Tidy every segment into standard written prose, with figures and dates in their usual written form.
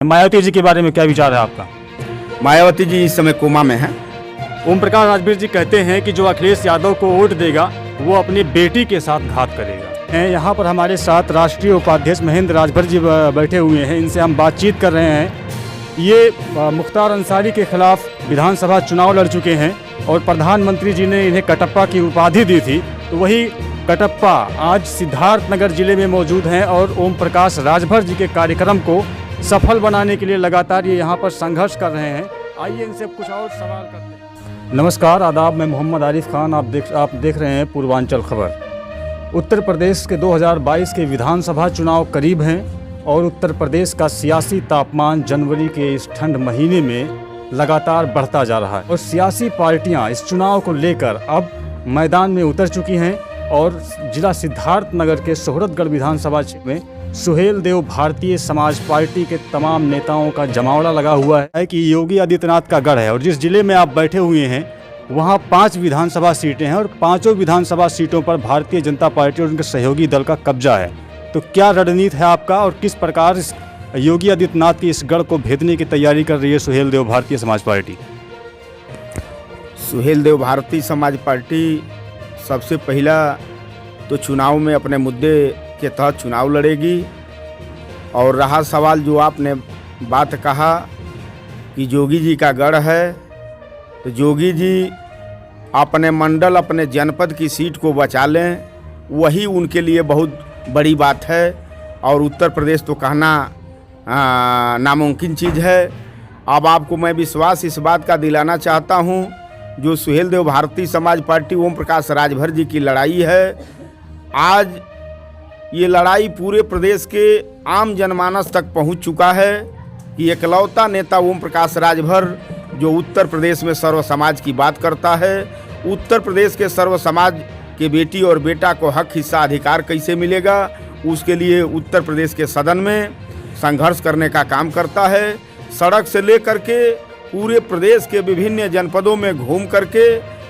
मायावती जी के बारे में क्या विचार है आपका? मायावती जी इस समय कोमा में हैं। ओम प्रकाश राजभर जी कहते हैं कि जो अखिलेश यादव को वोट देगा वो अपनी बेटी के साथ घात करेगा। यहाँ पर हमारे साथ राष्ट्रीय उपाध्यक्ष महेंद्र राजभर जी बैठे हुए हैं, इनसे हम बातचीत कर रहे हैं। ये मुख्तार अंसारी के खिलाफ विधानसभा चुनाव लड़ चुके हैं और प्रधानमंत्री जी ने इन्हें कटप्पा की उपाधि दी थी, तो वही कटप्पा आज सिद्धार्थनगर जिले में मौजूद हैं और ओम प्रकाश राजभर जी के कार्यक्रम को सफल बनाने के लिए लगातार ये यहाँ पर संघर्ष कर रहे हैं। आइए इनसे कुछ और सवाल करते हैं। नमस्कार, आदाब, मैं मोहम्मद आरिफ खान। आप देख रहे हैं पूर्वांचल खबर। उत्तर प्रदेश के 2022 के विधानसभा चुनाव करीब हैं और उत्तर प्रदेश का सियासी तापमान जनवरी के इस ठंड महीने में लगातार बढ़ता जा रहा है और सियासी पार्टियां इस चुनाव को लेकर अब मैदान में उतर चुकी हैं और जिला सिद्धार्थनगर के सोहरतगढ़ विधानसभा क्षेत्र में सुहेल देव भारतीय समाज पार्टी के तमाम नेताओं का जमावड़ा लगा हुआ है कि योगी आदित्यनाथ का गढ़ है। और जिस जिले में आप बैठे हुए हैं वहां 5 विधानसभा सीटें हैं और 5 विधानसभा सीटों पर भारतीय जनता पार्टी और उनके सहयोगी दल का कब्जा है। तो क्या रणनीति है आपका और किस प्रकार इस योगी आदित्यनाथ के इस गढ़ को भेदने की तैयारी कर रही है सुहेल देव भारतीय समाज पार्टी? सुहेल देव भारतीय समाज पार्टी सबसे पहला तो चुनाव में अपने मुद्दे के तहत चुनाव लड़ेगी। और रहा सवाल जो आपने बात कहा कि योगी जी का गढ़ है, तो योगी जी अपने मंडल अपने जनपद की सीट को बचा लें, वही उनके लिए बहुत बड़ी बात है। और उत्तर प्रदेश तो कहना नामुमकिन चीज़ है। अब आपको मैं विश्वास इस बात का दिलाना चाहता हूं, जो सुहेल देव भारतीय समाज पार्टी ओम प्रकाश राजभर जी की लड़ाई है, आज ये लड़ाई पूरे प्रदेश के आम जनमानस तक पहुंच चुका है कि एकलौता नेता ओम प्रकाश राजभर जो उत्तर प्रदेश में सर्व समाज की बात करता है, उत्तर प्रदेश के सर्व समाज के बेटी और बेटा को हक हिस्सा अधिकार कैसे मिलेगा, उसके लिए उत्तर प्रदेश के सदन में संघर्ष करने का काम करता है। सड़क से लेकर के पूरे प्रदेश के विभिन्न जनपदों में घूम करके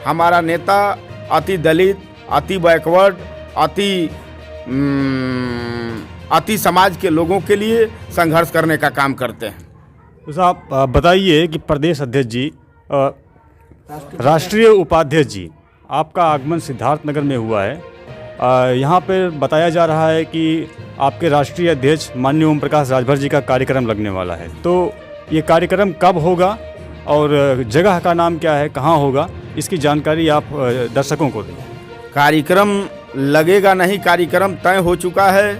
हमारा नेता अति दलित, अति बैकवर्ड, अति समाज के लोगों के लिए संघर्ष करने का काम करते हैं। तो आप बताइए कि प्रदेश अध्यक्ष जी, राष्ट्रीय उपाध्यक्ष जी, आपका आगमन सिद्धार्थनगर में हुआ है। यहाँ पर बताया जा रहा है कि आपके राष्ट्रीय अध्यक्ष माननीय ओम प्रकाश राजभर जी का कार्यक्रम लगने वाला है, तो ये कार्यक्रम कब होगा और जगह का नाम क्या है, कहाँ होगा, इसकी जानकारी आप दर्शकों को दें। कार्यक्रम लगेगा नहीं, कार्यक्रम तय हो चुका है।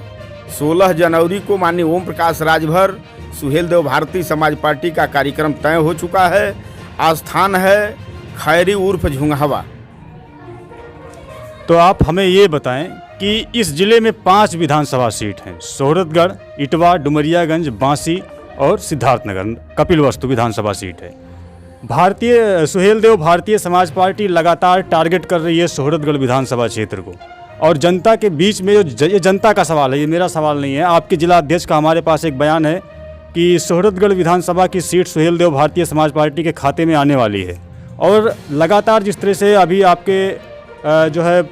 16 जनवरी को माननीय ओम प्रकाश राजभर सुहेल देव भारतीय समाज पार्टी का कार्यक्रम तय हो चुका है। स्थान है खैरी उर्फ झुंगहवा। तो आप हमें ये बताएं कि इस जिले में 5 विधानसभा सीट हैं, सोहरतगढ़, इटवा, डुमरियागंज, बांसी और सिद्धार्थनगर कपिलवस्तु विधानसभा सीट है। सुहेल देव भारतीय समाज पार्टी लगातार टारगेट कर रही है सोहरतगढ़ विधानसभा क्षेत्र को और जनता के बीच में ये जनता का सवाल है, ये मेरा सवाल नहीं है। आपके जिला अध्यक्ष का हमारे पास एक बयान है कि सोहरतगढ़ विधानसभा की सीट सुहेल देव भारतीय समाज पार्टी के खाते में आने वाली है। और लगातार जिस तरह से अभी आपके जो है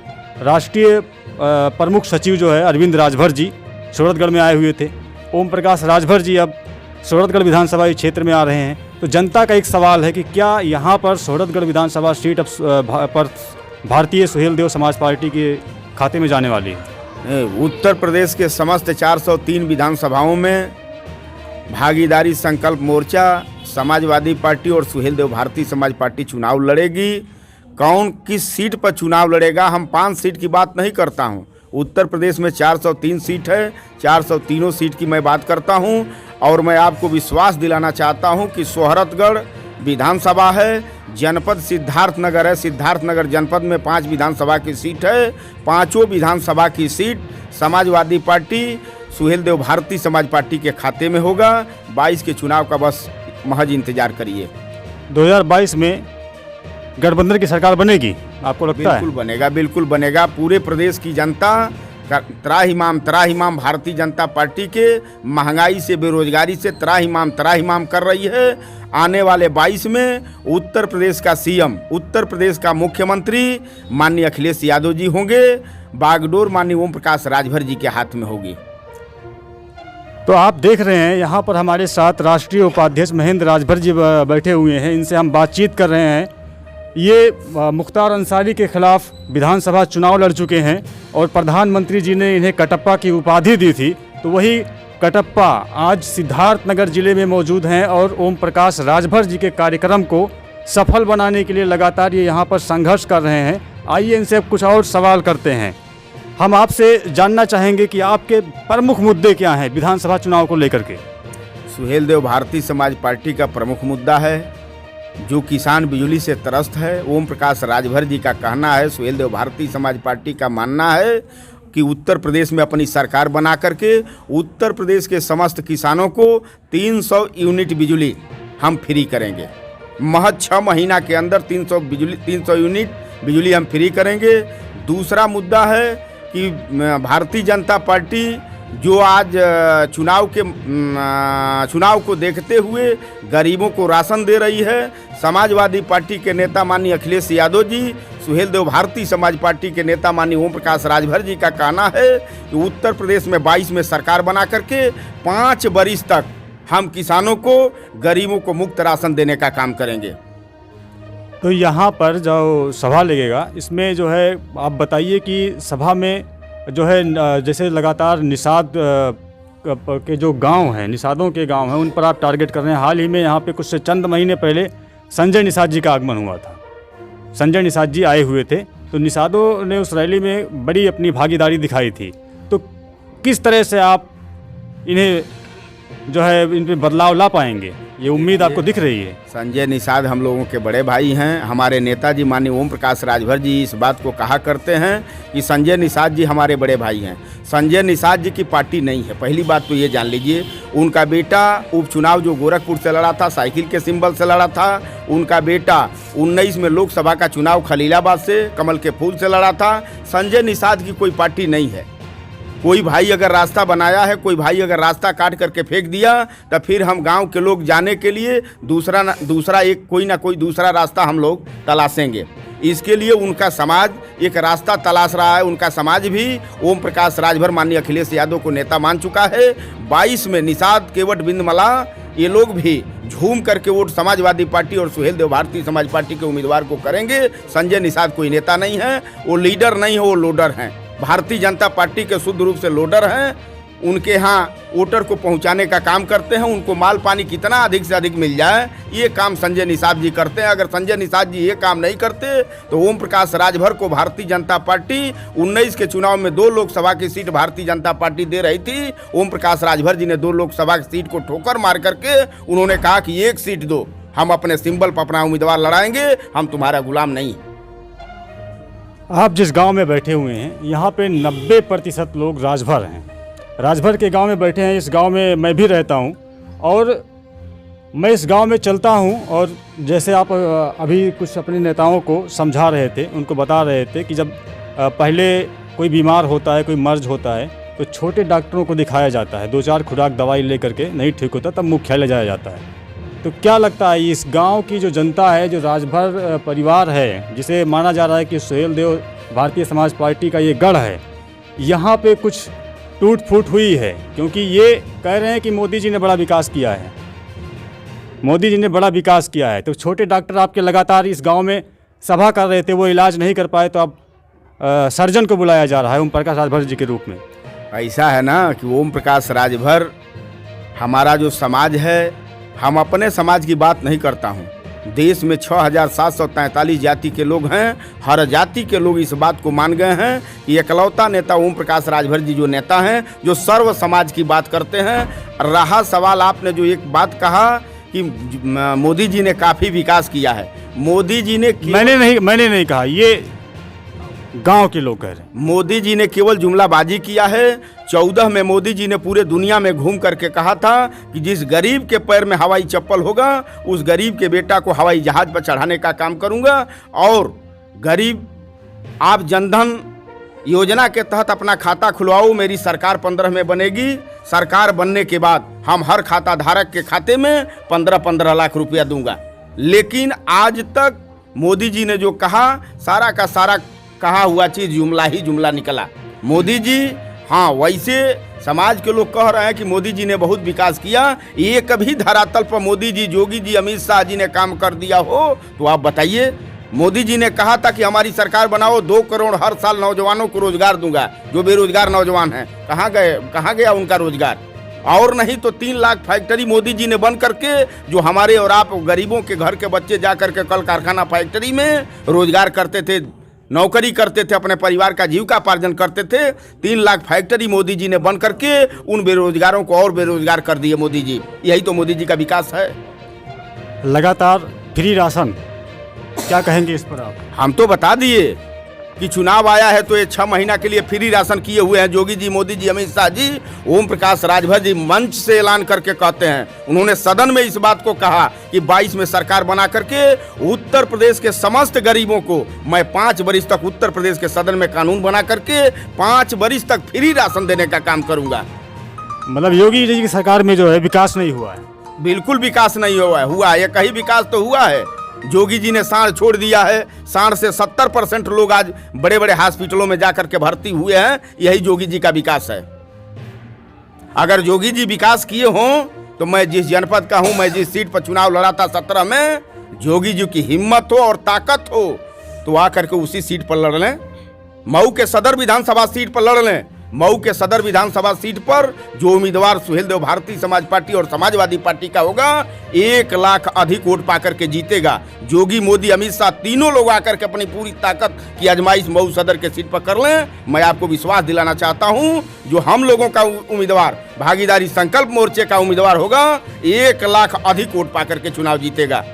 राष्ट्रीय प्रमुख सचिव जो है अरविंद राजभर जी सोहरतगढ़ में आए हुए थे, ओम प्रकाश राजभर जी अब सोहरतगढ़ विधानसभा क्षेत्र में आ रहे हैं, तो जनता का एक सवाल है कि क्या यहाँ पर सोहरतगढ़ विधानसभा सीट अब पर भारतीय सुहेल देव समाज पार्टी के खाते में जाने वाली है? उत्तर प्रदेश के समस्त 403 विधानसभाओं में भागीदारी संकल्प मोर्चा, समाजवादी पार्टी और सुहेल देव भारतीय समाज पार्टी चुनाव लड़ेगी। कौन किस सीट पर चुनाव लड़ेगा, हम 5 सीट की बात नहीं करता हूं। उत्तर प्रदेश में 403 सीट है, 403 सीट की मैं बात करता हूं। और मैं आपको विश्वास दिलाना चाहता हूं कि सोहरतगढ़ विधानसभा है, जनपद सिद्धार्थनगर है, सिद्धार्थनगर जनपद में 5 विधानसभा की सीट है। 5 विधानसभा की seat Samajwadi party Suhel Dev Bharatiya Samaj party के खाते में होगा। 22 के चुनाव का बस महज इंतजार करिए। 2022 में गठबंधन की सरकार बनेगी, आपको लगता है? बिल्कुल बनेगा, बिल्कुल बनेगा। पूरे प्रदेश की जनता त्राहिमाम भारतीय जनता पार्टी के महंगाई से, बेरोजगारी से त्राहिमाम कर रही है। आने वाले 22 में उत्तर प्रदेश का सीएम, उत्तर प्रदेश का मुख्यमंत्री माननीय अखिलेश यादव जी होंगे। बागडोर माननीय ओम प्रकाश राजभर जी के हाथ में होगी। तो आप देख रहे हैं यहाँ पर हमारे साथ राष्ट्रीय उपाध्यक्ष महेंद्र राजभर जी बैठे हुए हैं, इनसे हम बातचीत कर रहे हैं। ये मुख्तार अंसारी के खिलाफ विधानसभा चुनाव लड़ चुके हैं और प्रधानमंत्री जी ने इन्हें कटप्पा की उपाधि दी थी। तो वही कटप्पा आज सिद्धार्थनगर जिले में मौजूद हैं और ओम प्रकाश राजभर जी के कार्यक्रम को सफल बनाने के लिए लगातार ये यहाँ पर संघर्ष कर रहे हैं। आइए इनसे अब कुछ और सवाल करते हैं। हम आपसे जानना चाहेंगे कि आपके प्रमुख मुद्दे क्या हैं विधानसभा चुनाव को लेकर के। सुहेल देव भारतीय समाज पार्टी का प्रमुख मुद्दा है जो किसान बिजली से त्रस्त है। ओम प्रकाश राजभर जी का कहना है, सुहेल देव भारतीय समाज पार्टी का मानना है कि उत्तर प्रदेश में अपनी सरकार बना करके उत्तर प्रदेश के समस्त किसानों को 300 यूनिट बिजली हम फ्री करेंगे। महज 6 महीना के अंदर 300 यूनिट बिजली हम फ्री करेंगे। दूसरा मुद्दा है कि भारतीय जनता पार्टी जो आज चुनाव को देखते हुए गरीबों को राशन दे रही है। समाजवादी पार्टी के नेता माननीय अखिलेश यादव जी, सुहेल देव भारतीय समाज पार्टी के नेता माननीय ओम प्रकाश राजभर जी का कहना है कि उत्तर प्रदेश में 22 में सरकार बना करके 5 वर्ष तक हम किसानों को, गरीबों को मुफ्त राशन देने का काम करेंगे। तो यहाँ पर जो सभा लगेगा इसमें जो है आप बताइए कि सभा में जो है जैसे लगातार निषाद के जो गांव हैं, निषादों के गांव हैं, उन पर आप टारगेट कर रहे हैं। हाल ही में यहाँ पे कुछ चंद महीने पहले संजय निषाद जी का आगमन हुआ था। संजय निषाद जी आए हुए थे तो निषादों ने उस रैली में बड़ी अपनी भागीदारी दिखाई थी। तो किस तरह से आप इन्हें जो है इन पर बदलाव ला पाएंगे, ये उम्मीद आपको दिख रही है? संजय निषाद हम लोगों के बड़े भाई हैं। हमारे नेताजी माननीय ओम प्रकाश राजभर जी इस बात को कहा करते हैं कि संजय निषाद जी हमारे बड़े भाई हैं। संजय निषाद जी की पार्टी नहीं है, पहली बात तो ये जान लीजिए। उनका बेटा उपचुनाव जो गोरखपुर से लड़ा था, साइकिल के सिंबल से लड़ा था। उनका बेटा 19 में लोकसभा का चुनाव खलीलाबाद से कमल के फूल से लड़ा था। संजय निषाद की कोई पार्टी नहीं है। कोई भाई अगर रास्ता बनाया है, कोई भाई अगर रास्ता काट करके फेंक दिया, तो फिर हम गांव के लोग जाने के लिए दूसरा एक कोई ना कोई दूसरा रास्ता हम लोग तलाशेंगे। इसके लिए उनका समाज एक रास्ता तलाश रहा है। उनका समाज भी ओम प्रकाश राजभर माननीय अखिलेश यादव को नेता मान चुका है। 22 में निषाद, केवट, बिंदमला ये लोग भी झूम करके वोट समाजवादी पार्टी और सुहेल देव भारतीय समाज पार्टी के उम्मीदवार को करेंगे। संजय निषाद कोई नेता नहीं है, वो लीडर नहीं है, वो लोडर हैं। भारतीय जनता पार्टी के शुद्ध रूप से लोडर हैं। उनके यहाँ वोटर को पहुंचाने का काम करते हैं। उनको माल पानी कितना अधिक से अधिक मिल जाए, ये काम संजय निषाद जी करते हैं। अगर संजय निषाद जी ये काम नहीं करते तो ओम प्रकाश राजभर को भारतीय जनता पार्टी 19 के चुनाव में 2 लोकसभा की सीट भारतीय जनता पार्टी दे रही थी। ओम प्रकाश राजभर जी ने 2 लोकसभा की सीट को ठोकर मार करके उन्होंने कहा कि 1 सीट दो, हम अपने सिंबल पर अपना उम्मीदवार लड़ाएंगे, हम तुम्हारा गुलाम नहीं। आप जिस गांव में बैठे हुए हैं यहाँ पे 90% लोग राजभर हैं, राजभर के गांव में बैठे हैं। इस गांव में मैं भी रहता हूं और मैं इस गांव में चलता हूं और जैसे आप अभी कुछ अपने नेताओं को समझा रहे थे, उनको बता रहे थे कि जब पहले कोई बीमार होता है, कोई मर्ज होता है तो छोटे डॉक्टरों को दिखाया जाता है, 2-4 खुराक दवाई ले करके नहीं ठीक होता तब मुख्यालय जाया जाता है। तो क्या लगता है इस गांव की जो जनता है, जो राजभर परिवार है, जिसे माना जा रहा है कि सुहेल देव भारतीय समाज पार्टी का ये गढ़ है, यहाँ पे कुछ टूट फूट हुई है? क्योंकि ये कह रहे हैं कि मोदी जी ने बड़ा विकास किया है, मोदी जी ने बड़ा विकास किया है। तो छोटे डॉक्टर आपके लगातार इस गांव में सभा कर रहे थे, वो इलाज नहीं कर पाए, तो अब सर्जन को बुलाया जा रहा है ओम प्रकाश राजभर जी के रूप में। ऐसा है ना कि ओम प्रकाश राजभर हमारा जो समाज है, हम अपने समाज की बात नहीं करता हूँ। देश में 6743 जाति के लोग हैं। हर जाति के लोग इस बात को मान गए हैं कि एकलौता नेता ओम प्रकाश राजभर जी जो नेता हैं, जो सर्व समाज की बात करते हैं। रहा सवाल, आपने जो एक बात कहा कि मोदी जी ने काफ़ी विकास किया है, मोदी जी ने मैंने नहीं कहा, ये गांव के लोग कह रहे हैं। मोदी जी ने केवल जुमलाबाजी किया है। 14 में मोदी जी ने पूरे दुनिया में घूम करके कहा था कि जिस गरीब के पैर में हवाई चप्पल होगा उस गरीब के बेटा को हवाई जहाज पर चढ़ाने का काम करूंगा। और गरीब, आप जनधन योजना के तहत अपना खाता खुलवाओ, मेरी सरकार 15 में बनेगी। सरकार बनने के बाद हम हर खाता धारक के खाते में 15-15 लाख रुपया दूंगा। लेकिन आज तक मोदी जी ने जो कहा, सारा का सारा कहा हुआ चीज़ जुमला ही जुमला निकला। मोदी जी हाँ, वैसे समाज के लोग कह रहे हैं कि मोदी जी ने बहुत विकास किया। ये कभी धरातल पर मोदी जी, योगी जी, अमित शाह जी ने काम कर दिया हो तो आप बताइए। मोदी जी ने कहा था कि हमारी सरकार बनाओ, 2 करोड़ हर साल नौजवानों को रोजगार दूंगा। जो बेरोजगार नौजवान हैं कहाँ गया उनका रोजगार? और नहीं तो 3 लाख फैक्ट्री मोदी जी ने बंद करके, जो हमारे और आप गरीबों के घर के बच्चे जा करके कल कारखाना फैक्ट्री में रोजगार करते थे, नौकरी करते थे, अपने परिवार का जीविकापार्जन करते थे, 3 लाख फैक्ट्री मोदी जी ने बंद करके उन बेरोजगारों को और बेरोजगार कर दिए मोदी जी। यही तो मोदी जी का विकास है। लगातार फ्री राशन, क्या कहेंगे इस पर आप? हम तो बता दिए कि चुनाव आया है तो ये 6 महीना के लिए फ्री राशन किए हुए हैं योगी जी, मोदी जी, अमित शाह जी। ओम प्रकाश राजभर जी मंच से ऐलान करके कहते हैं, उन्होंने सदन में इस बात को कहा कि 22 में सरकार बना करके उत्तर प्रदेश के समस्त गरीबों को मैं 5 वर्ष तक उत्तर प्रदेश के सदन में कानून बना करके 5 वर्ष तक फ्री राशन देने का काम करूंगा। मतलब योगी जी की सरकार में जो है विकास नहीं हुआ है? बिल्कुल विकास नहीं हुआ है। कहीं विकास तो हुआ है। योगी जी ने सांड छोड़ दिया है। सांड से 70% लोग आज बड़े बड़े हॉस्पिटलों में जाकर के भर्ती हुए हैं। यही योगी जी का विकास है। अगर योगी जी विकास किए हों तो मैं जिस जनपद का हूं, मैं जिस सीट पर चुनाव लड़ा था 17 में, योगी जी की हिम्मत हो और ताकत हो तो आकर के उसी सीट पर लड़ लें। मऊ के सदर विधानसभा सीट पर लड़ लें। मऊ के सदर विधानसभा सीट पर जो उम्मीदवार सुहेल देव भारतीय समाज पार्टी और समाजवादी पार्टी का होगा, 1 लाख अधिक वोट पाकर के जीतेगा। योगी, मोदी, अमित शाह तीनों लोग आकर के अपनी पूरी ताकत की आजमाइश मऊ सदर के सीट पर कर लें। मैं आपको विश्वास दिलाना चाहता हूं, जो हम लोगों का उम्मीदवार, भागीदारी संकल्प मोर्चे का उम्मीदवार होगा, 1 लाख अधिक वोट पाकर के चुनाव जीतेगा।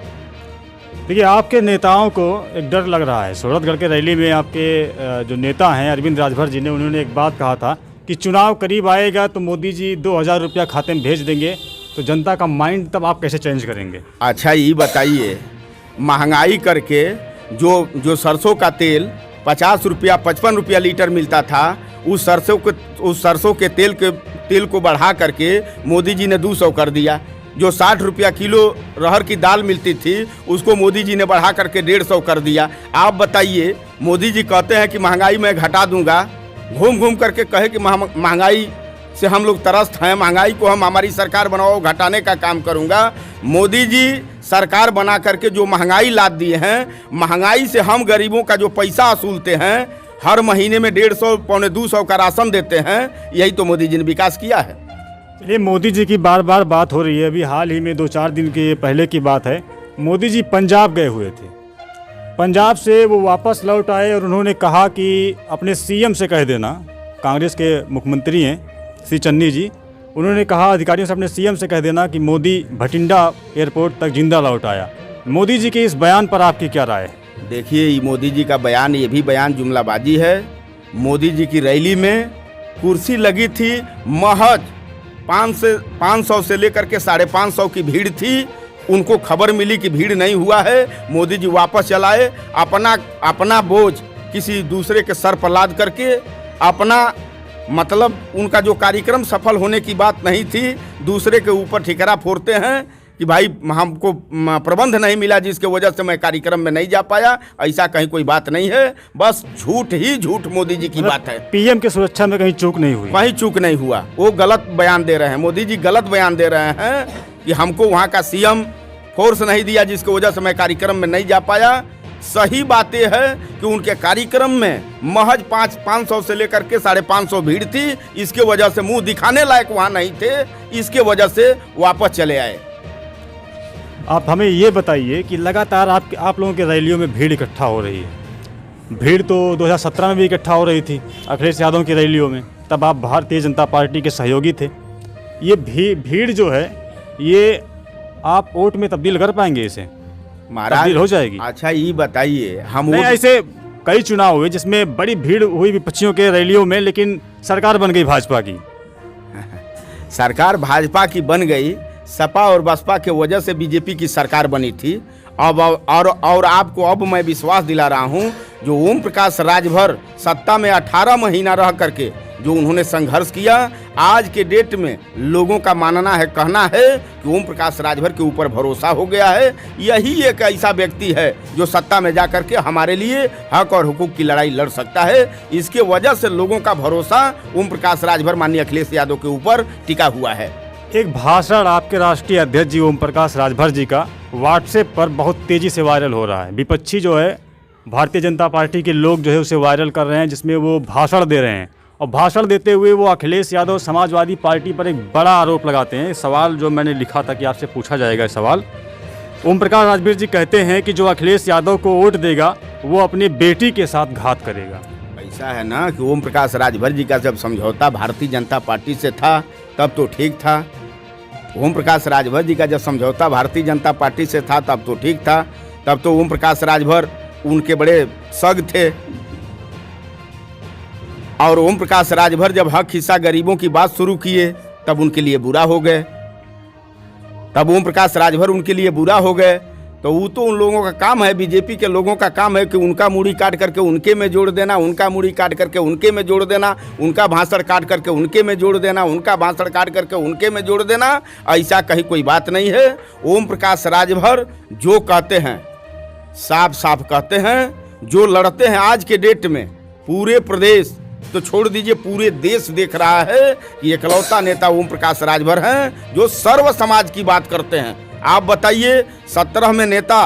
देखिए, आपके नेताओं को एक डर लग रहा है। सूरतगढ़ के रैली में आपके जो नेता हैं अरविंद राजभर जी ने, उन्होंने एक बात कहा था कि चुनाव करीब आएगा तो मोदी जी 2000 रुपया खाते में भेज देंगे, तो जनता का माइंड तब आप कैसे चेंज करेंगे? अच्छा, ये बताइए, महंगाई करके जो सरसों का तेल 50 रुपया 55 रुपया लीटर मिलता था, उस सरसों के तेल को बढ़ा करके मोदी जी ने 200 कर दिया। जो 60 रुपया किलो रहर की दाल मिलती थी, उसको मोदी जी ने बढ़ा करके 150 कर दिया। आप बताइए, मोदी जी कहते हैं कि महंगाई मैं घटा दूंगा, घूम घूम करके कहे कि महंगाई से हम लोग त्रस्त हैं, महंगाई को हमारी सरकार बनाओ, घटाने का काम करूंगा। मोदी जी सरकार बना करके जो महंगाई लाद दिए हैं, महंगाई से हम गरीबों का जो पैसा वसूलते हैं, हर महीने में 150 पौने 200 का राशन देते हैं, यही तो मोदी जी ने विकास किया है। ये मोदी जी की बार बार बात हो रही है। अभी हाल ही में 2-4 दिन के पहले की बात है, मोदी जी पंजाब गए हुए थे। पंजाब से वो वापस लौट आए और उन्होंने कहा कि अपने सीएम से कह देना, कांग्रेस के मुख्यमंत्री हैं श्री चन्नी जी, उन्होंने कहा अधिकारियों से अपने सीएम से कह देना कि मोदी भटिंडा एयरपोर्ट तक जिंदा लौट आया। मोदी जी के इस बयान पर आपकी क्या राय है? देखिए, मोदी जी का बयान, ये भी बयान जुमलाबाजी है। मोदी जी की रैली में कुर्सी लगी थी, महज 500 से लेकर के 550 की भीड़ थी। उनको खबर मिली कि भीड़ नहीं हुआ है, मोदी जी वापस चलाए। अपना बोझ किसी दूसरे के सर पर लाद करके अपना, मतलब उनका जो कार्यक्रम सफल होने की बात नहीं थी, दूसरे के ऊपर ठिकरा फोड़ते हैं कि भाई हमको प्रबंध नहीं मिला जिसके वजह से मैं कार्यक्रम में नहीं जा पाया। ऐसा कहीं कोई बात नहीं है, बस झूठ ही झूठ मोदी जी की बात है। पीएम की सुरक्षा में कहीं चूक नहीं हुई? कहीं चूक नहीं हुआ। वो गलत बयान दे रहे हैं, मोदी जी गलत बयान दे रहे हैं कि हमको वहाँ का सीएम फोर्स नहीं दिया जिसकी वजह से मैं कार्यक्रम में नहीं जा पाया। सही बात यह है कि उनके कार्यक्रम में महज 500 से लेकर के 550 भीड़ थी। इसके वजह से मुंह दिखाने लायक वहाँ नहीं थे, इसके वजह से वापस चले आए। आप हमें ये बताइए कि लगातार आप लोगों के रैलियों में भीड़ इकट्ठा हो रही है। भीड़ तो 2017 में भी इकट्ठा हो रही थी अखिलेश यादव की रैलियों में, तब आप भारतीय जनता पार्टी के सहयोगी थे। ये भीड़ जो है, ये आप वोट में तब्दील कर पाएंगे? इसे तब्दील हो जाएगी? अच्छा, ये बताइए, हम ऐसे कई चुनाव हुए जिसमें बड़ी भीड़ हुई विपक्षियों के रैलियों में, लेकिन सरकार बन गई भाजपा की। सरकार भाजपा की बन गई, सपा और बसपा के वजह से बीजेपी की सरकार बनी थी। अब और आपको अब मैं विश्वास दिला रहा हूं, जो ओम प्रकाश राजभर सत्ता में 18 महीना रह करके जो उन्होंने संघर्ष किया। आज के डेट में लोगों का मानना है, कहना है कि ओम प्रकाश राजभर के ऊपर भरोसा हो गया है। यही एक ऐसा व्यक्ति है जो सत्ता में जाकर के हमारे लिए हक और हुकूक की लड़ाई लड़ सकता है। इसके वजह से लोगों का भरोसा ओम प्रकाश राजभर माननीय अखिलेश यादव के ऊपर टिका हुआ है। एक भाषण आपके राष्ट्रीय अध्यक्ष जी ओम प्रकाश राजभर जी का व्हाट्सएप पर बहुत तेज़ी से वायरल हो रहा है। विपक्षी जो है भारतीय जनता पार्टी के लोग जो है उसे वायरल कर रहे हैं, जिसमें वो भाषण दे रहे हैं और भाषण देते हुए वो अखिलेश यादव समाजवादी पार्टी पर एक बड़ा आरोप लगाते हैं। सवाल जो मैंने लिखा था कि आपसे पूछा जाएगा सवाल, ओम प्रकाश राजभर जी कहते हैं कि जो अखिलेश यादव को वोट देगा वो अपनी बेटी के साथ घात करेगा। ऐसा है ना कि ओम प्रकाश राजभर जी का जब समझौता भारतीय जनता पार्टी से था तब तो ठीक था। ओम प्रकाश राजभर जी का जब समझौता भारतीय जनता पार्टी से था तब तो ठीक था। तब तो ओम प्रकाश राजभर उनके बड़े सग थे। और ओम प्रकाश राजभर जब हक हिस्सा गरीबों की बात शुरू किए तब उनके लिए बुरा हो गए। तब ओम प्रकाश राजभर उनके लिए बुरा हो गए। तो वो तो उन लोगों का काम है, बीजेपी के लोगों का काम है कि उनका मूड़ी काट करके उनके में जोड़ देना, उनका मूड़ी काट करके उनके में जोड़ देना, उनका भाषण काट करके उनके में जोड़ देना, उनका भाषण काट करके उनके में जोड़ देना। ऐसा कहीं कोई बात नहीं है। ओम प्रकाश राजभर जो कहते हैं साफ साफ कहते हैं। जो लड़ते हैं आज के डेट में पूरे प्रदेश तो छोड़ दीजिए पूरे देश देख रहा है कि इकलौता नेता ओम प्रकाश राजभर हैं जो सर्व समाज की बात करते हैं। आप बताइए 17 में नेता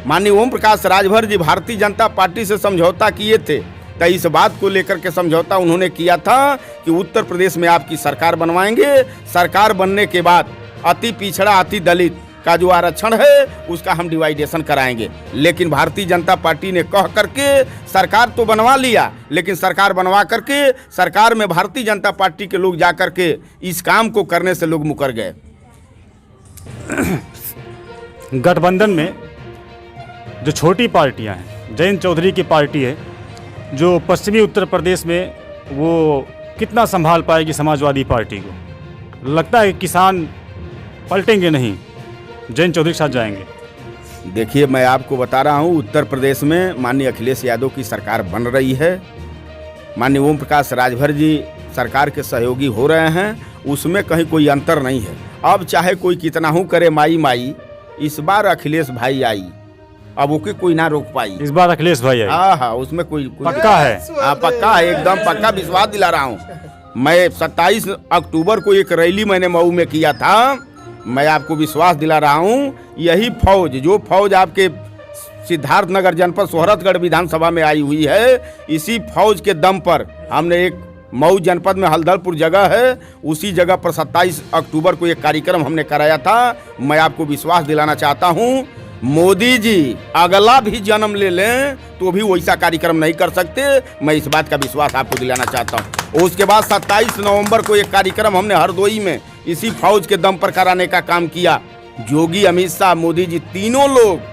माननीय ओम प्रकाश राजभर जी भारतीय जनता पार्टी से समझौता किए थे तो इस बात को लेकर के समझौता उन्होंने किया था कि उत्तर प्रदेश में आपकी सरकार बनवाएंगे। सरकार बनने के बाद अति पिछड़ा अति दलित का जो आरक्षण है उसका हम डिवाइडेशन कराएंगे। लेकिन भारतीय जनता पार्टी ने कह करके सरकार तो बनवा लिया, लेकिन सरकार बनवा करके सरकार में भारतीय जनता पार्टी के लोग जा करके इस काम को करने से लोग मुकर गए। गठबंधन में जो छोटी पार्टियां हैं, जयंत चौधरी की पार्टी है जो पश्चिमी उत्तर प्रदेश में, वो कितना संभाल पाएगी समाजवादी पार्टी को? लगता है कि किसान पलटेंगे नहीं, जयंत चौधरी के साथ जाएंगे। देखिए मैं आपको बता रहा हूँ उत्तर प्रदेश में माननीय अखिलेश यादव की सरकार बन रही है। माननीय ओम प्रकाश राजभर जी सरकार के सहयोगी हो रहे हैं, उसमें कहीं कोई अंतर नहीं है। अब चाहे कोई कितना हूँ करे माई माई, इस बार अखिलेश भाई आई, अब ओके कोई ना रोक पाई। इस बार अखिलेश भाई आई? हाँ, उसमें कोई पक्का है? हाँ पक्का है, एकदम पक्का विश्वास दिला रहा हूँ। मैं 27 अक्टूबर को एक रैली मैंने मऊ में किया था। मैं आपको विश्वास दिला रहा हूँ यही फौज जो फौज आपके सिद्धार्थनगर जनपद सोहरतगढ़ विधानसभा में आई हुई है, इसी फौज के दम पर हमने एक मऊ जनपद में हल्दलपुर जगह है, उसी जगह पर 27 अक्टूबर को एक कार्यक्रम हमने कराया था। मैं आपको विश्वास दिलाना चाहता हूँ मोदी जी अगला भी जन्म ले लें तो भी वैसा कार्यक्रम नहीं कर सकते। मैं इस बात का विश्वास आपको दिलाना चाहता हूँ। उसके बाद 27 नवंबर को एक कार्यक्रम हमने हरदोई में इसी फौज के दम पर कराने का काम किया। योगी, अमित शाह, मोदी जी तीनों लोग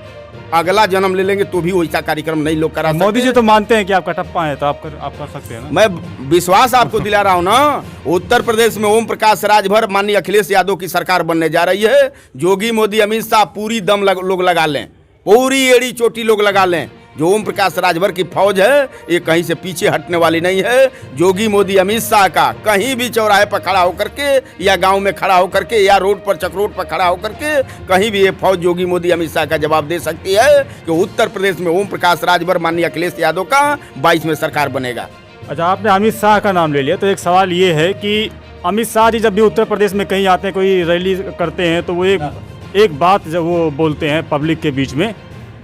अगला जन्म ले लेंगे तो भी वैसा कार्यक्रम नहीं लोग करा सकते। मोदी जी तो मानते हैं कि आप कटप्पा हैं तो आप कर सकते हैं ना। मैं विश्वास आपको दिला रहा हूँ ना। उत्तर प्रदेश में ओम प्रकाश राजभर माननीय अखिलेश यादव की सरकार बनने जा रही है। योगी, मोदी, अमित शाह पूरी दम लोग लगा लें, पूरी एड़ी चोटी लोग लगा लें। जो ओम प्रकाश राजभर की फौज है ये कहीं से पीछे हटने वाली नहीं है। योगी, मोदी, अमित शाह का कहीं भी चौराहे पर खड़ा होकर के या गांव में खड़ा होकर के या रोड पर चक्रोड पर खड़ा होकर के कहीं भी ये फौज योगी, मोदी, अमित शाह का जवाब दे सकती है कि उत्तर प्रदेश में ओम प्रकाश राजभर माननीय अखिलेश यादव का 22 में सरकार बनेगा। अच्छा, आपने अमित शाह का नाम ले लिया तो एक सवाल ये है कि अमित शाह जी जब भी उत्तर प्रदेश में कहीं आते हैं, कोई रैली करते हैं, तो वो एक बात जब वो बोलते हैं पब्लिक के बीच में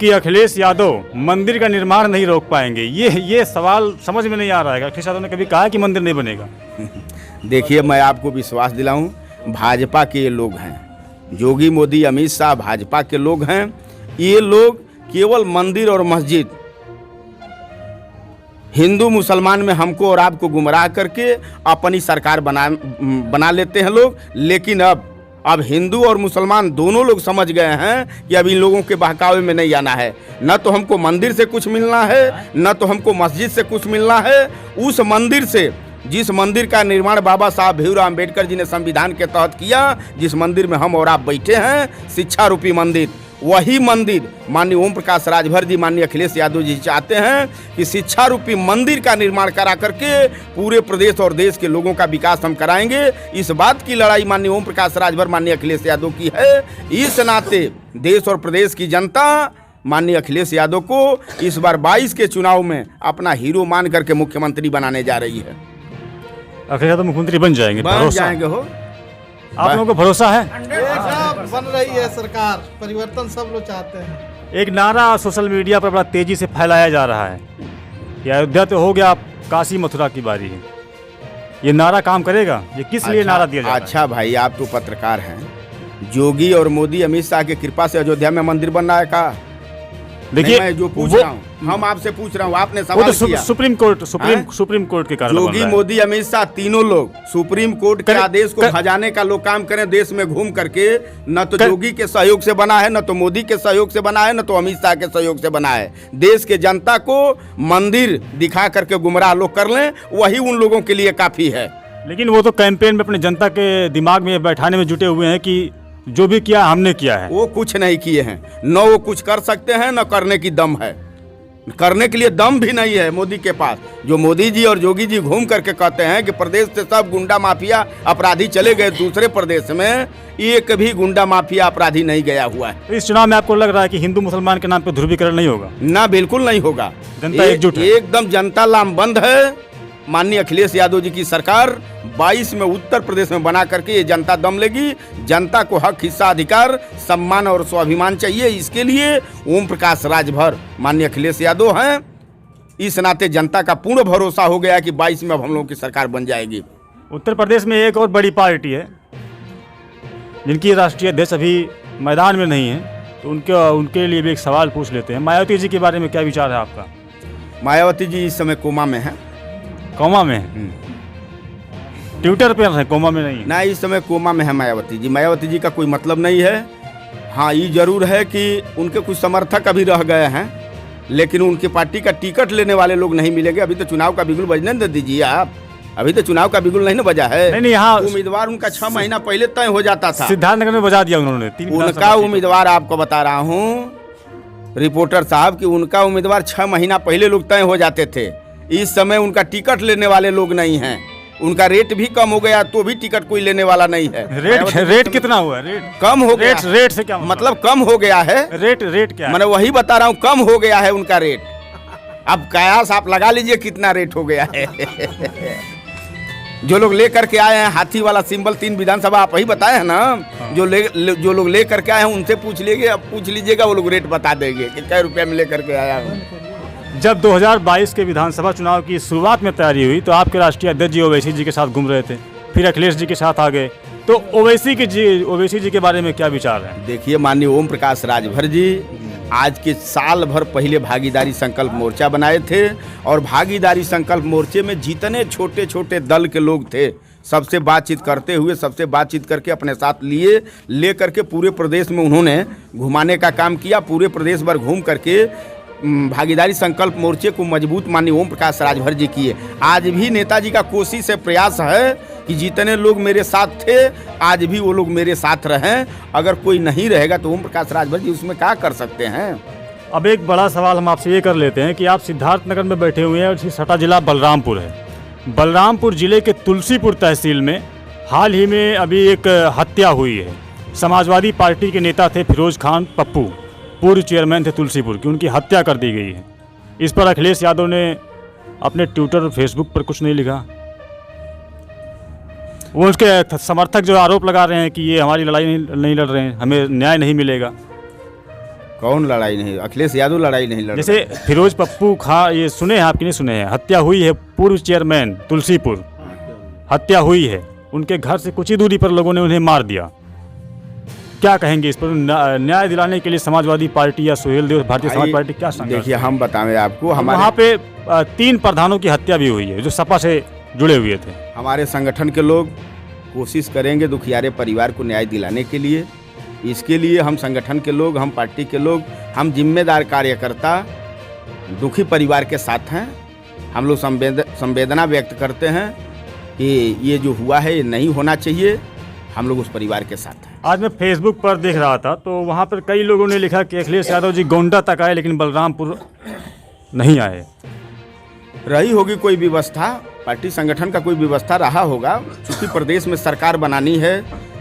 कि अखिलेश यादव मंदिर का निर्माण नहीं रोक पाएंगे। ये सवाल समझ में नहीं आ रहा है। अखिलेश यादव ने कभी कहा कि मंदिर नहीं बनेगा? देखिए मैं आपको विश्वास दिलाऊं, भाजपा के ये लोग हैं, योगी, मोदी, अमित शाह भाजपा के लोग हैं। ये लोग केवल मंदिर और मस्जिद, हिंदू मुसलमान में हमको और आपको गुमराह करके अपनी सरकार बना लेते हैं लोग। लेकिन अब हिंदू और मुसलमान दोनों लोग समझ गए हैं कि अब इन लोगों के बहकावे में नहीं आना है। न तो हमको मंदिर से कुछ मिलना है, न तो हमको मस्जिद से कुछ मिलना है। उस मंदिर से, जिस मंदिर का निर्माण बाबा साहब भीमराव अम्बेडकर जी ने संविधान के तहत किया, जिस मंदिर में हम और आप बैठे हैं, शिक्षा रूपी मंदिर, वही मंदिर माननीय ओम प्रकाश राजभर जी, माननीय अखिलेश यादव जी चाहते हैं कि शिक्षा रूपी मंदिर का निर्माण करा करके पूरे प्रदेश और देश के लोगों का विकास हम कराएंगे। इस बात की लड़ाई माननीय ओम प्रकाश राजभर, माननीय अखिलेश यादव की है। इस नाते देश और प्रदेश की जनता माननीय अखिलेश यादव को इस बार 22 के चुनाव में अपना हीरो मान करके मुख्यमंत्री बनाने जा रही है। अखिलेश यादव मुख्यमंत्री बन जाएंगे? बन जाएंगे हो। आप लोगों को भरोसा है? बन रही है सरकार, परिवर्तन सब लोग चाहते हैं। एक नारा सोशल मीडिया पर बड़ा तेजी से फैलाया जा रहा है कि अयोध्या तो हो गया, अब काशी मथुरा की बारी है। ये नारा काम करेगा? ये किस लिए नारा दिया जा रहा है? अच्छा भाई, आप तो पत्रकार हैं। योगी और मोदी अमित शाह की कृपा से अयोध्या में मंदिर बन रहा है का? देखिए, मैं जो पूछ रहा हूँ, हम आपसे पूछ रहा हूँ, आपने सवाल किया। सुप्रीम कोर्ट के कारण योगी, मोदी, अमित शाह तीनों लोग सुप्रीम कोर्ट के आदेश को भजाने का लोग काम करें देश में घूम करके। न तो योगी के सहयोग से बना है, न तो मोदी के सहयोग से बना है, न तो अमित शाह के सहयोग से बना है। देश के जनता को मंदिर दिखा करके गुमराह लोग कर लें, वही उन लोगों के लिए काफी है। लेकिन वो तो कैंपेन में अपने जनता के दिमाग में बैठाने में जुटे हुए हैं कि जो भी किया हमने किया है। वो कुछ नहीं किए हैं, न वो कुछ कर सकते हैं, न करने की दम है। करने के लिए दम भी नहीं है मोदी के पास। जो मोदी जी और योगी जी घूम करके कहते हैं कि प्रदेश से सब गुंडा माफिया अपराधी चले गए दूसरे प्रदेश में, एक भी गुंडा माफिया अपराधी नहीं गया हुआ है। इस चुनाव में आपको लग रहा है कि हिंदू मुसलमान के नाम पे ध्रुवीकरण नहीं होगा? ना, बिल्कुल नहीं होगा। जनता एकजुट है, एकदम जनता लामबंद है। माननीय अखिलेश यादव जी की सरकार 22 में उत्तर प्रदेश में बना करके ये जनता दम लेगी। जनता को हक, हिस्सा, अधिकार, सम्मान और स्वाभिमान चाहिए। इसके लिए ओम प्रकाश राजभर माननीय अखिलेश यादव हैं। इस नाते जनता का पूर्ण भरोसा हो गया कि 22 में अब हम लोगों की सरकार बन जाएगी। उत्तर प्रदेश में एक और बड़ी पार्टी है जिनकी राष्ट्रीय अध्यक्ष अभी मैदान में नहीं है, तो उनके लिए भी एक सवाल पूछ लेते हैं। मायावती जी के बारे में क्या विचार है आपका? मायावती जी इस समय कोमा में है। कोमा में है? ट्विटर पे है, कोमा में नहीं है ना। इस समय कोमा में है मायावती जी। मायावती जी का कोई मतलब नहीं है। हाँ, ये जरूर है कि उनके कुछ समर्थक अभी रह गए हैं, लेकिन उनकी पार्टी का टिकट लेने वाले लोग नहीं मिलेंगे। अभी तो चुनाव का बिगुल बजने दे दीजिए आप। अभी तो चुनाव का बिगुल नहीं ना बजा है। नहीं, यहाँ उम्मीदवार उनका 6 महीना पहले तय हो जाता था। सिद्धार्थनगर में बजा दिया उन्होंने। उनका उम्मीदवार, आपको बता रहा हूँ रिपोर्टर साहब, कि उनका उम्मीदवार 6 महीना पहले लोग तय हो जाते थे। इस समय उनका टिकट लेने वाले लोग नहीं हैं। उनका रेट भी कम हो गया तो भी टिकट कोई लेने वाला नहीं है। रेट कितना हुआ? रेट कम हो गया। रेट से क्या मतलब कम हो गया है। रेट क्या? मैंने वही बता रहा हूँ, कम हो गया है उनका रेट। अब कयास आप लगा लीजिए कितना रेट हो गया है। जो लोग लेकर के आए हैं हाथी वाला सिंबल 3 विधानसभा, आप ही बताए हैं ना। जो लोग लेकर के आए हैं उनसे पूछ लीजिएगा, वो लोग रेट बता देंगे कि क्या रुपया में लेकर के आया हूँ। जब 2022 के विधानसभा चुनाव की शुरुआत में तैयारी हुई तो आपके राष्ट्रीय अध्यक्ष जी ओवैसी जी के साथ घूम रहे थे, फिर अखिलेश जी के साथ आ गए, तो ओवैसी जी के बारे में क्या विचार है? देखिए, माननीय ओम प्रकाश राजभर जी आज के साल भर पहले भागीदारी संकल्प मोर्चा बनाए थे, और भागीदारी संकल्प मोर्चे में जितने छोटे छोटे दल के लोग थे सबसे बातचीत करते हुए, सबसे बातचीत करके अपने साथ ले करके पूरे प्रदेश में उन्होंने घुमाने का काम किया। पूरे प्रदेश भर घूम करके भागीदारी संकल्प मोर्चे को मजबूत माननीय ओम प्रकाश राजभर जी किए। आज भी नेताजी का कोशिश है, प्रयास है कि जितने लोग मेरे साथ थे आज भी वो लोग मेरे साथ रहें। अगर कोई नहीं रहेगा तो ओम प्रकाश राजभर जी उसमें क्या कर सकते हैं? अब एक बड़ा सवाल हम आपसे ये कर लेते हैं कि आप सिद्धार्थनगर में बैठे हुए हैं और सटा जिला बलरामपुर है। बलरामपुर जिले के तुलसीपुर तहसील में हाल ही में अभी एक हत्या हुई है। समाजवादी पार्टी के नेता थे फिरोज खान पप्पू, पूर्व चेयरमैन थे तुलसीपुर की, उनकी हत्या कर दी गई है। इस पर अखिलेश यादव ने अपने ट्विटर और फेसबुक पर कुछ नहीं लिखा। वो उसके समर्थक जो आरोप लगा रहे हैं कि ये हमारी लड़ाई नहीं लड़ रहे हैं, हमें न्याय नहीं मिलेगा। कौन लड़ाई नहीं? अखिलेश यादव लड़ाई नहीं लड़। जैसे फिरोज पप्पू खां, ये सुने हैं आपकी नहीं सुने हैं? हत्या हुई है, पूर्व चेयरमैन तुलसीपुर, हत्या हुई है। उनके घर से कुछ ही दूरी पर लोगों ने उन्हें मार दिया। क्या कहेंगे इस पर? न्याय दिलाने के लिए समाजवादी पार्टी या सुहेल देव भारतीय समाज पार्टी क्या संघर्ष? देखिए, हम बताएं आपको, हमारे वहाँ पे 3 प्रधानों की हत्या भी हुई है जो सपा से जुड़े हुए थे। हमारे संगठन के लोग कोशिश करेंगे दुखियारे परिवार को न्याय दिलाने के लिए। इसके लिए हम संगठन के लोग, हम पार्टी के लोग, हम जिम्मेदार कार्यकर्ता दुखी परिवार के साथ हैं। हम लोग संवेदना व्यक्त करते हैं कि ये जो हुआ है ये नहीं होना चाहिए। हम लोग उस परिवार के साथ हैं। आज मैं फेसबुक पर देख रहा था तो वहाँ पर कई लोगों ने लिखा कि अखिलेश यादव जी गोंडा तक आए लेकिन बलरामपुर नहीं आए। रही होगी कोई व्यवस्था, पार्टी संगठन का कोई व्यवस्था रहा होगा। चूंकि प्रदेश में सरकार बनानी है,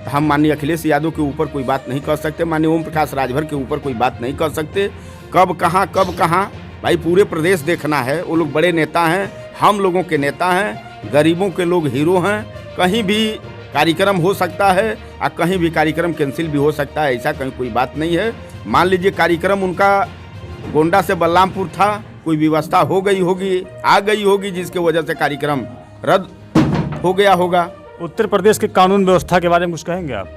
हम माननीय अखिलेश यादव के ऊपर कोई बात नहीं कर सकते, माननीय ओम प्रकाश राजभर के ऊपर कोई बात नहीं कर सकते। कब कहाँ भाई पूरे प्रदेश देखना है। वो लोग बड़े नेता हैं, हम लोगों के नेता हैं, गरीबों के लोग हीरो हैं। कहीं भी कार्यक्रम हो सकता है और कहीं भी कार्यक्रम कैंसिल भी हो सकता है, ऐसा कहीं कोई बात नहीं है। मान लीजिए कार्यक्रम उनका गोंडा से बलरामपुर था, कोई व्यवस्था हो गई होगी, आ गई होगी, जिसके वजह से कार्यक्रम रद्द हो गया होगा। उत्तर प्रदेश के कानून व्यवस्था के बारे में कुछ कहेंगे आप?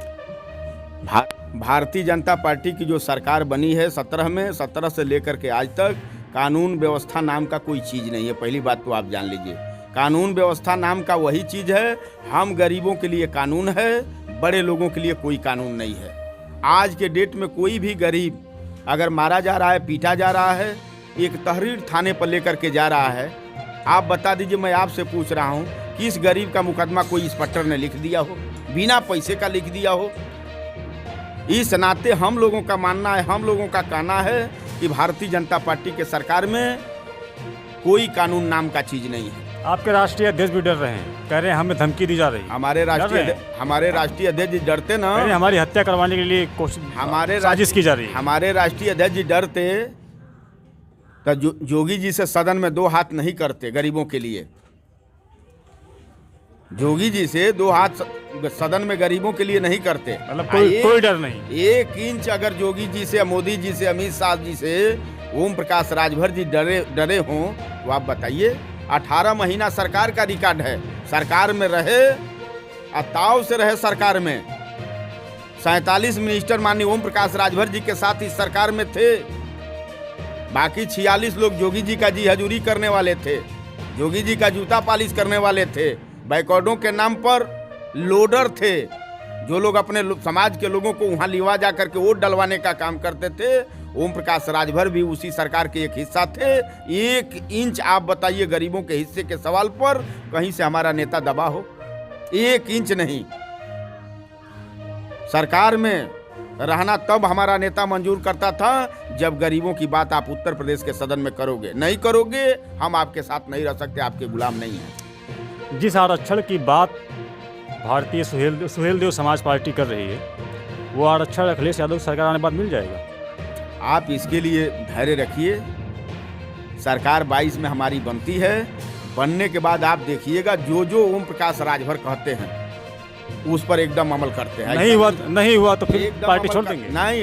भारतीय जनता पार्टी की जो सरकार बनी है 17 से लेकर के आज तक कानून व्यवस्था नाम का कोई चीज़ नहीं है। पहली बात तो आप जान लीजिए, कानून व्यवस्था नाम का वही चीज़ है, हम गरीबों के लिए कानून है, बड़े लोगों के लिए कोई कानून नहीं है। आज के डेट में कोई भी गरीब अगर मारा जा रहा है, पीटा जा रहा है, एक तहरीर थाने पर लेकर के जा रहा है, आप बता दीजिए, मैं आपसे पूछ रहा हूँ, किस गरीब का मुकदमा कोई इंस्पेक्टर ने लिख दिया हो, बिना पैसे का लिख दिया हो? इस नाते हम लोगों का मानना है, हम लोगों का कहना है कि भारतीय जनता पार्टी के सरकार में कोई कानून नाम का चीज़ नहीं है। आपके राष्ट्रीय अध्यक्ष भी डर रहे हैं, कह रहे हैं हमें धमकी दी जा रही है। हमारे राष्ट्रीय अध्यक्ष डरते ना, हमारी हत्या करवाने के लिए कोशिश, साजिश की जा रही है। हमारे राष्ट्रीय अध्यक्ष डरते तो जोगी जी से सदन में 2 हाथ नहीं करते गरीबों के लिए। जोगी जी से 2 हाथ सदन में गरीबों के लिए नहीं करते, मतलब कोई डर नहीं। 1 इंच अगर जोगी जी से, मोदी जी से, अमित शाह जी से ओम प्रकाश राजभर जी डरे हों तो आप बताइए। 18 महीना सरकार का रिकॉर्ड है, सरकार में रहे, ताव से रहे सरकार में। 47 मिनिस्टर माननीय ओम प्रकाश राजभर जी के साथ इस सरकार में थे। बाकी 46 लोग जोगी जी का जी हजूरी करने वाले थे, जोगी जी का जूता पालिश करने वाले थे, बैकवर्डों के नाम पर लोडर थे, जो लोग अपने समाज के लोगों को वहाँ लिवा जा करके वोट डलवाने का काम करते थे। ओम प्रकाश राजभर भी उसी सरकार के एक हिस्सा थे। 1 इंच आप बताइए गरीबों के हिस्से के सवाल पर कहीं से हमारा नेता दबा हो? 1 इंच नहीं। सरकार में रहना तब हमारा नेता मंजूर करता था जब गरीबों की बात आप उत्तर प्रदेश के सदन में करोगे। नहीं करोगे, हम आपके साथ नहीं रह सकते, आपके गुलाम नहीं हैं। जिस आरक्षण की बात भारतीय सुहेलदेव समाज पार्टी कर रही है, वो आरक्षण अखिलेश यादव सरकार आने बाद मिल जाएगा? आप इसके लिए धैर्य रखिए। सरकार 22 में हमारी बनती है, बनने के बाद आप देखिएगा जो ओम प्रकाश राजभर कहते हैं उस पर एकदम अमल करते हैं। नहीं हुआ तो फिर पार्टी छोड़ देंगे? नहीं,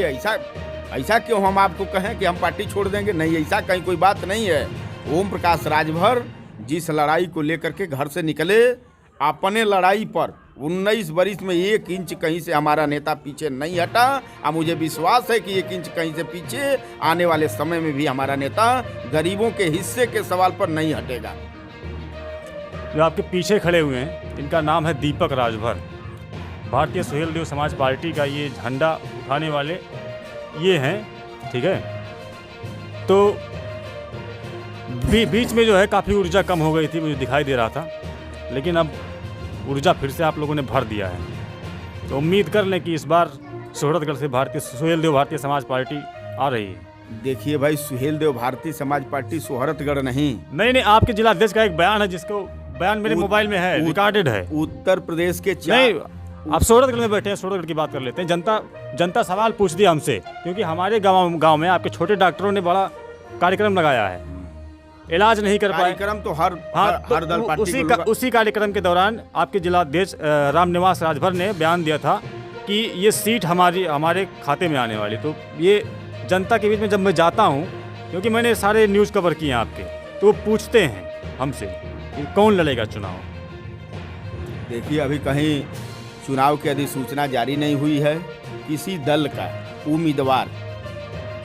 ऐसा क्यों हम आपको कहें कि हम पार्टी छोड़ देंगे? नहीं, ऐसा कहीं कोई बात नहीं है। ओम प्रकाश राजभर जिस लड़ाई को लेकर के घर से निकले, अपने लड़ाई पर 19 वर्ष में 1 इंच कहीं से हमारा नेता पीछे नहीं हटा। और मुझे विश्वास है कि 1 इंच कहीं से पीछे आने वाले समय में भी हमारा नेता गरीबों के हिस्से के सवाल पर नहीं हटेगा। जो आपके पीछे खड़े हुए हैं, इनका नाम है दीपक राजभर। भारतीय सुहेलदेव समाज पार्टी का ये झंडा उठाने वाले ये हैं, ठीक है। तो बीच में जो है काफ़ी ऊर्जा कम हो गई थी, मुझे दिखाई दे रहा था, लेकिन अब ऊर्जा फिर से आप लोगों ने भर दिया है। तो उम्मीद कर लें कि इस बार सोहरतगढ़ से सुहेलदेव भारतीय समाज पार्टी आ रही है। देखिए भाई, सुहेलदेव भारतीय समाज पार्टी सोहरतगढ़ नहीं, आपके जिला अध्यक्ष का एक बयान है, जिसको बयान मेरे मोबाइल में है, रिकॉर्डेड है। उत्तर प्रदेश के नहीं, आप सोहरतगढ़ में बैठे हैं, सोहरतगढ़ की बात कर लेते हैं। जनता सवाल पूछ दिया हमसे, क्योंकि हमारे गांव में आपके छोटे डॉक्टरों ने बड़ा कार्यक्रम लगाया है, इलाज नहीं कर पाए। कार्यक्रम तो हर दल पार्टी उसी कार्यक्रम के दौरान आपके जिलाध्यक्ष रामनिवास राजभर ने बयान दिया था कि ये सीट हमारे खाते में आने वाली। तो ये जनता के बीच में जब मैं जाता हूँ, क्योंकि मैंने सारे न्यूज़ कवर किए हैं आपके, तो वो पूछते हैं हमसे कि कौन लड़ेगा चुनाव। देखिए, अभी कहीं चुनाव की अधिसूचना जारी नहीं हुई है। किसी दल का उम्मीदवार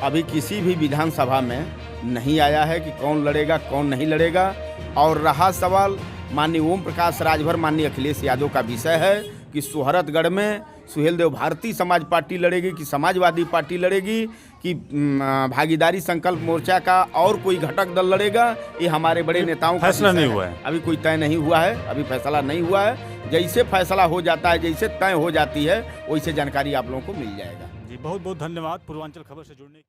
अभी किसी भी विधानसभा में नहीं आया है कि कौन लड़ेगा कौन नहीं लड़ेगा। और रहा सवाल माननीय ओम प्रकाश राजभर, माननीय अखिलेश यादव का विषय है कि सोहरतगढ़ में सुहेल देव भारती समाज पार्टी लड़ेगी कि समाजवादी पार्टी लड़ेगी कि भागीदारी संकल्प मोर्चा का और कोई घटक दल लड़ेगा, ये हमारे बड़े नेताओं का फैसला विषय नहीं हुआ है। अभी कोई तय नहीं हुआ है, अभी फैसला नहीं हुआ है। जैसे फैसला हो जाता है, जैसे तय हो जाती है, वैसे जानकारी आप लोगों को मिल जाएगा। जी बहुत बहुत धन्यवाद पूर्वांचल खबर से जुड़ने